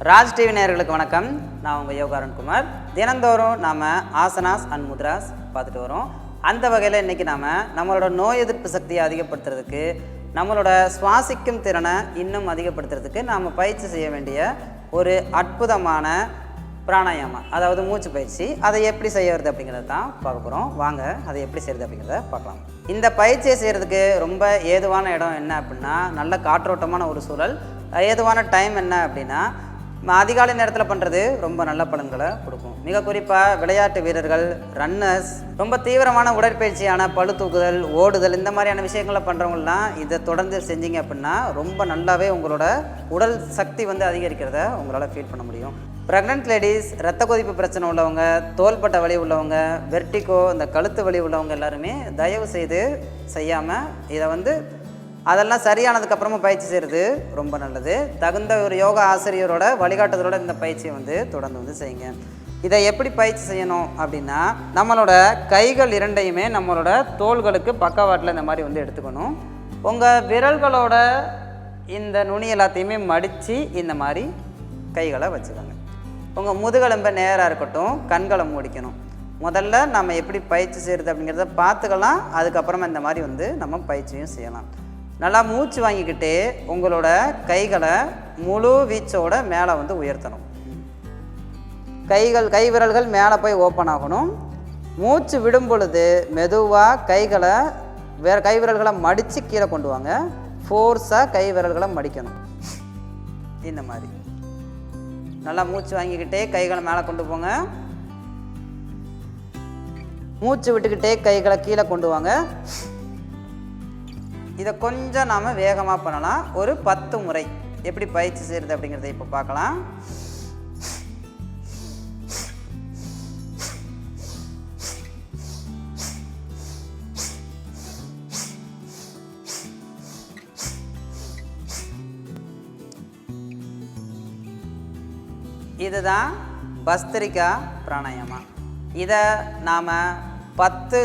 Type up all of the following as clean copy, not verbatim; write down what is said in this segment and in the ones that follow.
Raj TV நேயர்களுக்கு வணக்கம். நான் உங்கள் யோகா அருண்குமார். தினந்தோறும் நாம் ஆசனாஸ் அண்ட் முத்ராஸ் பார்த்துட்டு வரோம். அந்த வகையில் இன்றைக்கி நாம் நம்மளோட நோய் எதிர்ப்பு சக்தியை அதிகப்படுத்துறதுக்கு, நம்மளோட சுவாசிக்கும் திறனை இன்னும் அதிகப்படுத்துறதுக்கு நாம் பயிற்சி செய்ய வேண்டிய ஒரு அற்புதமான பிராணாயாமம், அதாவது மூச்சு பயிற்சி, அதை எப்படி செய்யறது அப்படிங்கிறத தான் பார்க்க போகிறோம். வாங்க அதை எப்படி செய்கிறது அப்படிங்கிறத பார்க்கலாம். இந்த பயிற்சியை செய்கிறதுக்கு ரொம்ப ஏதுவான இடம் என்ன அப்படின்னா, நல்ல காற்றோட்டமான ஒரு சூழல். ஏதுவான டைம் என்ன அப்படின்னா, அதிகாலை நேரத்தில் பண்ணுறது ரொம்ப நல்ல பலன்களை கொடுக்கும். மிக குறிப்பாக விளையாட்டு வீரர்கள், ரன்னர்ஸ், ரொம்ப தீவிரமான உடற்பயிற்சியான பளு தூக்குதல், ஓடுதல், இந்த மாதிரியான விஷயங்களை பண்ணுறவங்களாம் இதை தொடர்ந்து செஞ்சீங்க அப்படின்னா ரொம்ப நல்லாவே உங்களோட உடல் சக்தி அதிகரிக்கிறத உங்களால் ஃபீல் பண்ண முடியும். ப்ரெக்னென்ட் லேடிஸ், ரத்த கொதிப்பு பிரச்சனை உள்ளவங்க, தோள்பட்ட வலி உள்ளவங்க, வெர்டிகோ, இந்த கழுத்து வலி உள்ளவங்க எல்லாருமே தயவு செய்து செய்யாமல் இதை அதெல்லாம் சரியானதுக்கப்புறமா பயிற்சி செய்கிறது ரொம்ப நல்லது. தகுந்த ஒரு யோகா ஆசிரியரோட வழிகாட்டுதலோட இந்த பயிற்சியை தொடர்ந்து செய்யுங்க. இதை எப்படி பயிற்சி செய்யணும் அப்படின்னா, நம்மளோட கைகள் இரண்டையுமே நம்மளோட தோள்களுக்கு பக்கவாட்டில் இந்த மாதிரி எடுத்துக்கணும். உங்கள் விரல்களோட இந்த நுனி எல்லாத்தையுமே மடித்து இந்த மாதிரி கைகளை வச்சுக்கோங்க. உங்கள் முதுகெலும்பை நேராக இருக்கட்டும், கண்களை மூடிக்கணும். முதல்ல நம்ம எப்படி பயிற்சி செய்கிறது அப்படிங்கிறத பார்த்துக்கலாம். அதுக்கப்புறமா இந்த மாதிரி நம்ம பயிற்சியும் செய்யலாம். நல்லா மூச்சு வாங்கிக்கிட்டே உங்களோட கைகளை முழு வீச்சோட மேலே உயர்த்தணும். கை விரல்கள் மேலே போய் ஓப்பன் ஆகணும். மூச்சு விடும் பொழுது மெதுவாக கை விரல்களை மடித்து கீழே கொண்டு வாங்க. ஃபோர்ஸாக கை விரல்களை மடிக்கணும். இந்த மாதிரி நல்லா மூச்சு வாங்கிக்கிட்டே கைகளை மேலே கொண்டு போங்க. மூச்சு விட்டுக்கிட்டே கைகளை கீழே கொண்டு வாங்க. இதை கொஞ்சம் நாம் வேகமாக பண்ணலாம். ஒரு 10 முறை எப்படி பயிற்சி செய்கிறது அப்படிங்கிறத இப்போ பார்க்கலாம். இதுதான் பஸ்திரிகா பிராணாயாமா. இதை நாம் 10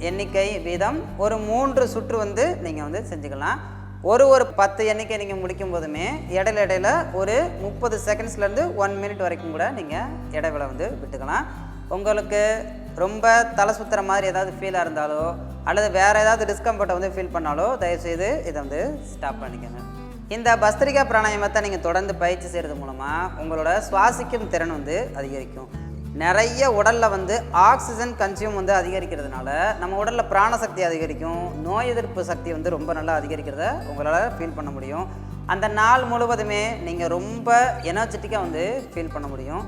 எண்ணிக்கை வீதம் ஒரு 3 சுற்று நீங்கள் செஞ்சுக்கலாம். ஒரு 10 எண்ணிக்கை நீங்கள் முடிக்கும் போதுமே இடையில ஒரு 30 செகண்ட்ஸ்லேருந்து 1 மினிட் வரைக்கும் கூட நீங்கள் இடைவேளை விட்டுக்கலாம். உங்களுக்கு ரொம்ப தலை சுற்றுற மாதிரி ஏதாவது ஃபீலாக இருந்தாலோ அல்லது வேறு ஏதாவது டிஸ்கம்ஃபர்ட்டை ஃபீல் பண்ணாலோ தயவுசெய்து இதை ஸ்டாப் பண்ணிக்கோங்க. இந்த பஸ்திரிகா பிராணாயாமத்தை நீங்கள் தொடர்ந்து பயிற்சி செய்கிறது மூலமாக உங்களோட சுவாசிக்கும் திறன் அதிகரிக்கும். நிறைய உடலில் ஆக்சிஜன் கன்சியூம் அதிகரிக்கிறதுனால நம்ம உடலில் பிராணசக்தி அதிகரிக்கும். நோய் எதிர்ப்பு சக்தி ரொம்ப நல்லா அதிகரிக்கிறத உங்களால் ஃபீல் பண்ண முடியும். அந்த நாள் முழுவதுமே நீங்கள் ரொம்ப எனர்ஜெட்டிக்காக ஃபீல் பண்ண முடியும்.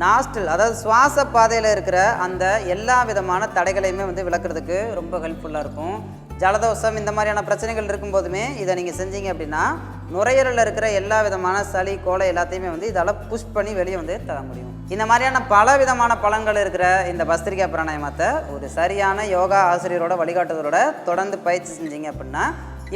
நாஸ்டில், அதாவது சுவாச பாதையில் இருக்கிற அந்த எல்லா விதமான தடைகளையுமே விளக்குறதுக்கு ரொம்ப ஹெல்ப்ஃபுல்லாக இருக்கும். ஜலதோஷம் இந்த மாதிரியான பிரச்சனைகள் இருக்கும்போதுமே இதை நீங்கள் செஞ்சீங்க அப்படின்னா நுரையீரலில் இருக்கிற எல்லா விதமான சளி, கோலை எல்லாத்தையுமே இதால் புஷ் பண்ணி வெளியே தர முடியும். இந்த மாதிரியான பல விதமான பலன்கள் இருக்கிற இந்த பஸ்திரிகா பிராணாயாமத்தை ஒரு சரியான யோகா ஆசிரியரோட வழிகாட்டுதலோட தொடர்ந்து பயிற்சி செஞ்சீங்க அப்படின்னா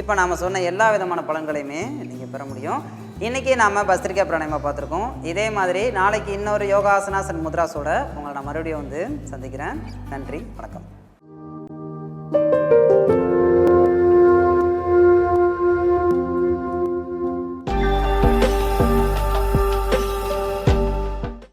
இப்போ நாம் சொன்ன எல்லா விதமான பலன்களையுமே நீங்கள் பெற முடியும். இன்றைக்கி நாம் பஸ்திரிகா பிராணாயாமம் பார்த்துருக்கோம். இதே மாதிரி நாளைக்கு இன்னொரு யோகா ஆசனாஸ் அண்ட் முத்ராஸோட உங்களை நான் மறுபடியும் சந்திக்கிறேன். நன்றி, வணக்கம்.